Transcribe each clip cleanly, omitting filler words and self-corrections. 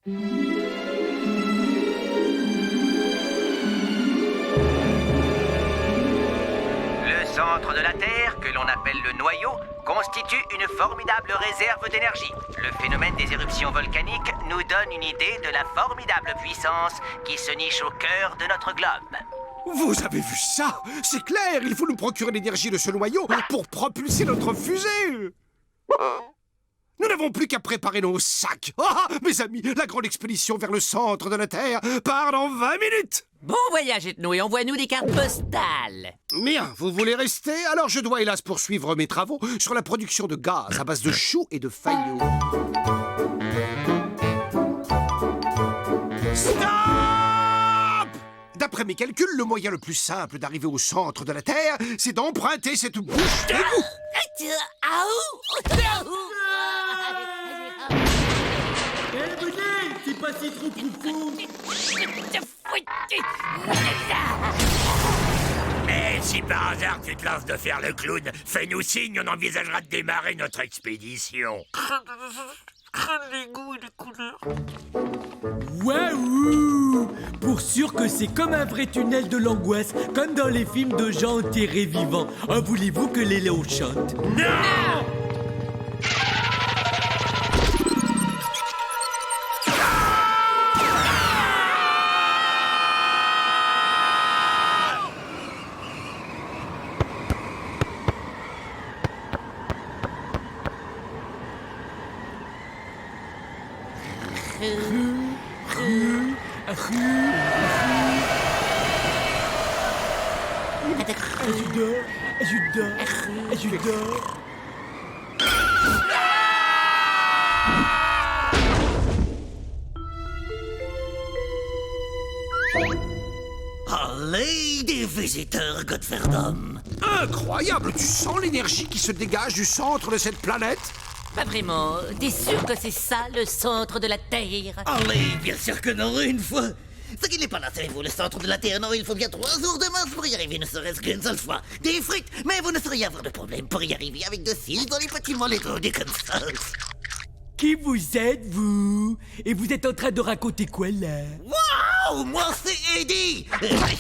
Le centre de la Terre, que l'on appelle le noyau, constitue une formidable réserve d'énergie. Le phénomène des éruptions volcaniques nous donne une idée de la formidable puissance qui se niche au cœur de notre globe. Vous avez vu ça? C'est clair, il faut nous procurer l'énergie de ce noyau pour propulser notre fusée. Nous n'avons plus qu'à préparer nos sacs. Ah, mes amis, la grande expédition vers le centre de la Terre part dans 20 minutes. Bon voyage, Ethno, et envoie-nous des cartes postales. Bien, vous voulez rester? Alors je dois hélas poursuivre mes travaux sur la production de gaz à base de choux et de faillots. Stop! D'après mes calculs, le moyen le plus simple d'arriver au centre de la Terre, c'est d'emprunter cette bouche d'égout. C'est pas si trop fou. Eh, si par hasard tu te lances de faire le clown, fais-nous signe, on envisagera de démarrer notre expédition. Les goûts et les couleurs. Waouh! Pour sûr que c'est comme un vrai tunnel de l'angoisse, comme dans les films de gens enterrés vivants. Ah, voulez-vous que les léos chantent? Non! Allez, des visiteurs, Godferdam. Incroyable, tu sens l'énergie qui se dégage du centre de cette planète? Pas vraiment. T'es sûr que c'est ça, le centre de la Terre? Allez, bien sûr que non, une fois. Ce qui n'est pas là, savez-vous, le centre de la Terre, non, il faut bien 3 jours de marche pour y arriver, ne serait-ce qu'une seule fois. Des frites, mais vous ne sauriez avoir de problème pour y arriver avec de cils dans les petits mollets des Kansas. Qui vous êtes, vous? Et vous êtes en train de raconter quoi, là? Waouh, moi c'est Eddie.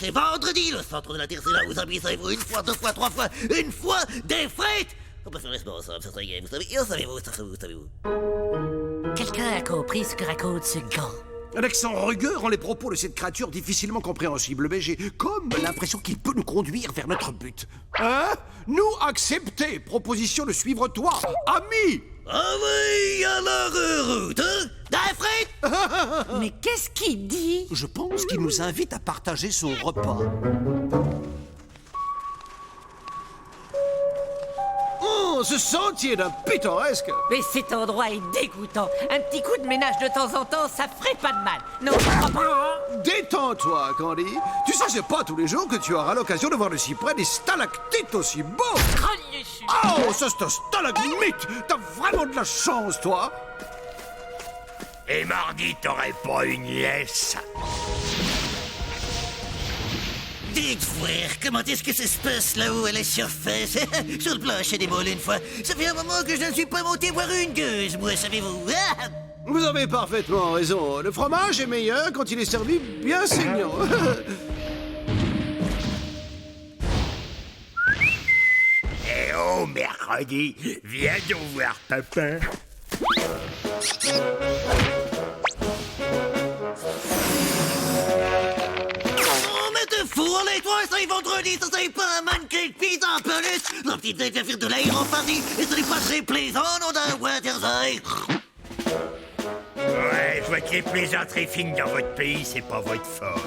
C'est vendredi, le centre de la Terre, c'est là où vous habitez, savez-vous, une fois, 2 fois, 3 fois, une fois, des frites. On peut faire responsable, ça serait gay, vous savez-vous. Quelqu'un a compris ce que raconte ce gars? Un accent rugueux rend les propos de cette créature difficilement compréhensibles, mais j'ai comme l'impression qu'il peut nous conduire vers notre but. Hein? Nous accepter, proposition de suivre toi, ami! Ah oui, alors route, hein? Des frites. Mais qu'est-ce qu'il dit? Je pense qu'il nous invite à partager son repas. Oh, ce sentier d'un pittoresque! Mais cet endroit est dégoûtant. Un petit coup de ménage de temps en temps, ça ferait pas de mal. Non, je crois pas. Détends-toi, Candy. Tu sais, c'est pas tous les jours que tu auras l'occasion de voir de si près des stalactites aussi beaux. Oh, ça c'est un stalagmite! T'as vraiment de la chance, toi! Et mardi, t'aurais pas une laisse. Dites, frère, comment est-ce que ça se passe là-haut à la surface? Sur le plancher des moules une fois. Ça fait un moment que je ne suis pas monté voir une gueuse, moi, savez-vous? Ah! Vous avez parfaitement raison. Le fromage est meilleur quand il est servi bien saignant. Eh oh, mercredi, viens donc voir papa. Fou, allez, toi, c'est vendredi, ça c'est pas un mannequin de pizza en peluche. La petite tête va faire de l'air en famille, et ce n'est pas très plaisant, non, d'un Waterside. Ouais, je vois que les plaisanteries fines dans votre pays, c'est pas votre fort.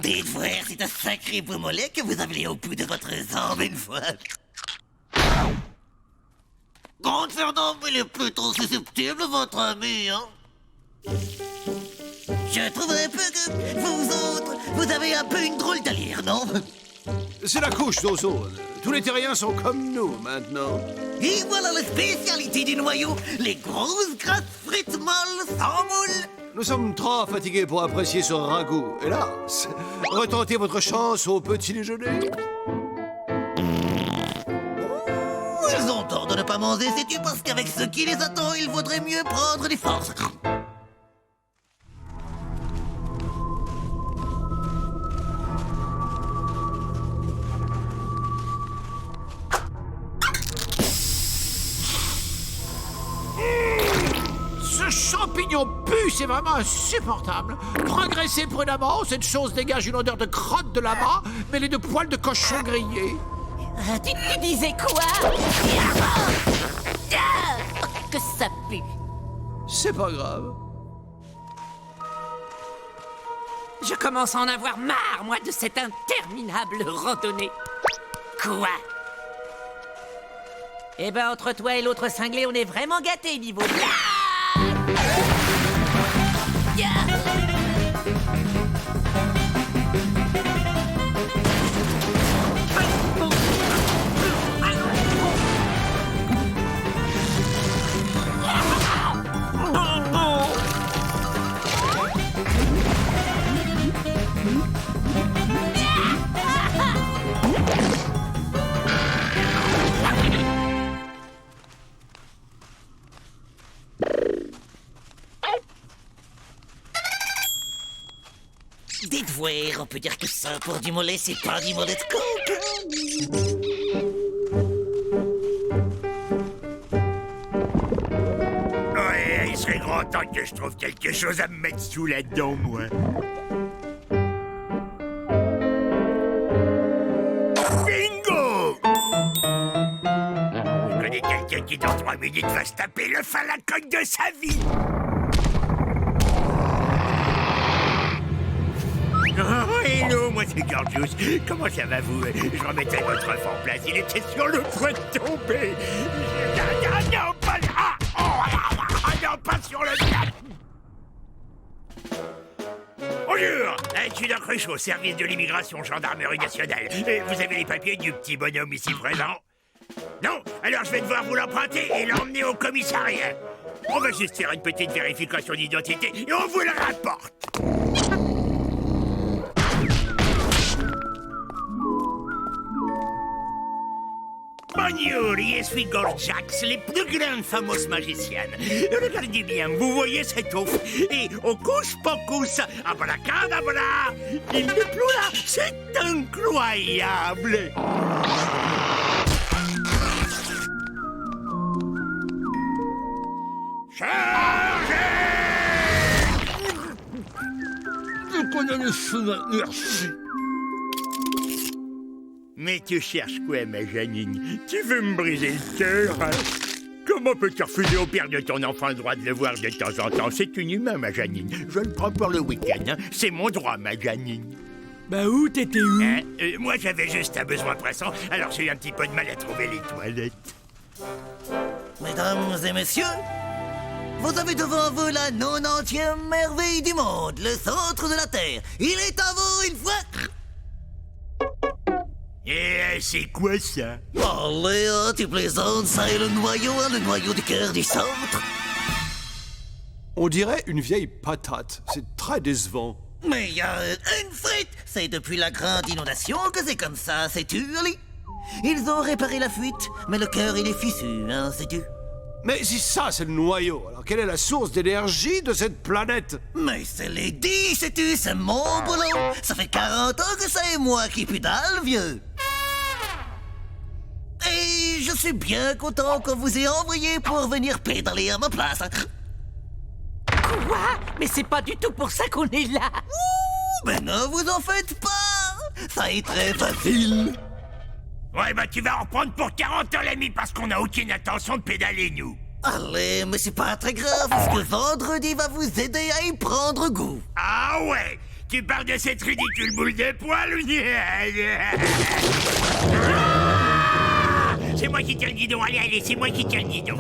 Dites, frère, c'est un sacré beau mollet que vous avez au bout de votre jambe une fois. Grande Fernand, il est plutôt susceptible, votre ami, hein? Je trouve un peu que vous autres, vous avez un peu une drôle d'allure, non? C'est la couche d'ozone. Tous les terriens sont comme nous, maintenant. Et voilà la spécialité du noyau, les grosses grasses frites molles sans moule. Nous sommes trop fatigués pour apprécier ce ragoût. Hélas, retentez votre chance au petit déjeuner. manger, sais-tu? Parce qu'avec ce qui les attend, il vaudrait mieux prendre des forces. Ce champignon pue, c'est vraiment insupportable. Progressez prudemment, cette chose dégage une odeur de crotte de lama, mêlée de poils de cochon grillés. Tu disais quoi? Que ça pue. C'est pas grave. Je commence à en avoir marre, moi, de cette interminable randonnée. Quoi? Eh ben, entre toi et l'autre cinglé, on est vraiment gâtés niveau... Dites voir, on peut dire que ça, pour du mollet, c'est pas du mollet de coq. Ouais, il serait grand temps que je trouve quelque chose à me mettre sous la dent, moi. Bingo! Je connais quelqu'un qui, dans 3 minutes, va se taper le fin à la coque de sa vie. Oh, hello, moi c'est Gorgius. Comment ça va, vous? Je remettais votre œuf en place. Il était sur le point de tomber. Ah, non, pas là! Non, pas sur le cap! Bonjour! Je suis d'un Cruchot, service de l'immigration, gendarmerie nationale. Vous avez les papiers du petit bonhomme ici présent? Non? Alors je vais devoir vous l'emprunter et l'emmener au commissariat. On va juste faire une petite vérification d'identité et on vous le rapporte. Bonjour, je suis Gorjax, les plus grandes fameuses magiciennes. Regardez bien, vous voyez cette ouf? Et au couche pocus, abracadabra, il n'est plus là, c'est incroyable. Chargez! Je connais le chemin, merci. Mais tu cherches quoi, ma Janine? Tu veux me briser le cœur, hein? Comment peux-tu refuser au père de ton enfant le droit de le voir de temps en temps? C'est inhumain, ma Janine. Je le prends pour le week-end, hein? C'est mon droit, ma Janine. Bah où t'étais où? Hein? Moi, j'avais juste un besoin pressant, alors j'ai eu un petit peu de mal à trouver les toilettes. Mesdames et messieurs, vous avez devant vous la 90e merveille du monde, le centre de la Terre. Il est à vous une fois... Et c'est quoi ça? Allez, tu plaisantes, ça est le noyau du cœur du centre. On dirait une vieille patate. C'est très décevant. Mais il y a une frite. C'est depuis la grande inondation que c'est comme ça, sais-tu, Ali? Ils ont réparé la fuite, mais le cœur il est fissu, hein, sais-tu? Mais si ça, c'est le noyau, alors quelle est la source d'énergie de cette planète? Mais c'est les dit, sais-tu, c'est mon boulot. Ça fait 40 ans que c'est moi qui pédale, vieux. Et je suis bien content qu'on vous ait envoyé pour venir pédaler à ma place. Quoi? Mais c'est pas du tout pour ça qu'on est là. Ouh, mais ne vous en faites pas. Ça est très facile. Ouais, bah tu vas en reprendre pour 40 ans, l'ami, parce qu'on n'a aucune intention de pédaler, nous. Allez, mais c'est pas très grave, parce que vendredi va vous aider à y prendre goût. Ah ouais? Tu parles de cette ridicule boule de poil? C'est moi qui tiens le guidon, allez, c'est moi qui tiens le guidon.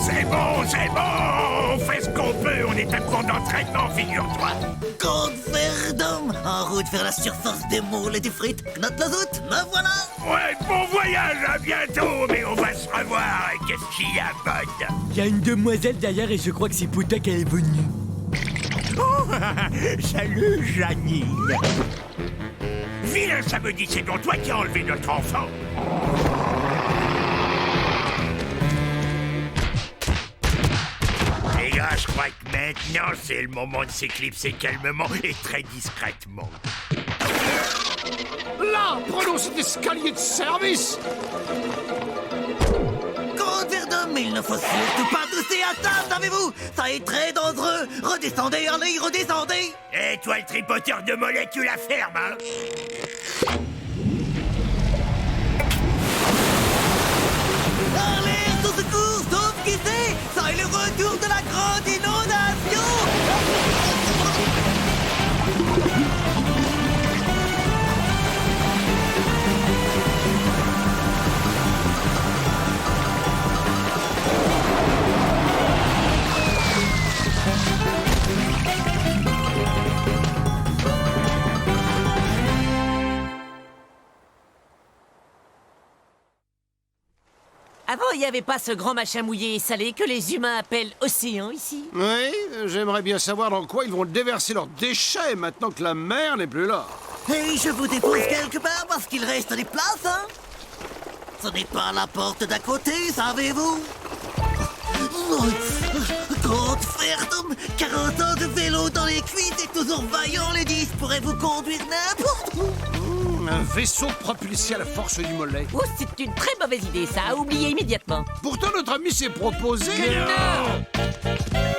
C'est bon, on fait ce qu'on peut, on est à court d'entraînement, figure-toi. Code Verdun, en route vers la surface des moules et des frites. Knote la zoute, me voilà. Ouais, bon voyage, à bientôt, mais on va se revoir, qu'est-ce qu'il y a, Bud? Il y a une demoiselle derrière et je crois que c'est pour toi qu'elle est venue. Oh, salut, Janine. Vilain samedi, c'est donc toi qui as enlevé notre enfant. je crois que maintenant, c'est le moment de s'éclipser calmement et très discrètement. Là, prenons cet escalier de service. Grand Verdun, mais il ne faut surtout pas tousser à table, savez-vous? Ça est très dangereux. Redescendez, allez, redescendez. Et toi, le tripoteur de mollet, tu la fermes, hein? Allez, au secours, sauf qui sait. Ça est le retour de la grande inondation. Avant, il n'y avait pas ce grand machin mouillé et salé que les humains appellent océan ici. Oui, j'aimerais bien savoir dans quoi ils vont déverser leurs déchets maintenant que la mer n'est plus là. Et je vous dépose quelque part parce qu'il reste des places, hein? Ce n'est pas la porte d'à côté, savez-vous? Grande Ferdum, 40 ans de vélo dans les cuisses et toujours vaillant, les 10 pourraient vous conduire n'importe où. Un vaisseau propulsé à la force du mollet. Oh, c'est une très mauvaise idée, ça, à oublier immédiatement. Pourtant, notre ami s'est proposé... Que non!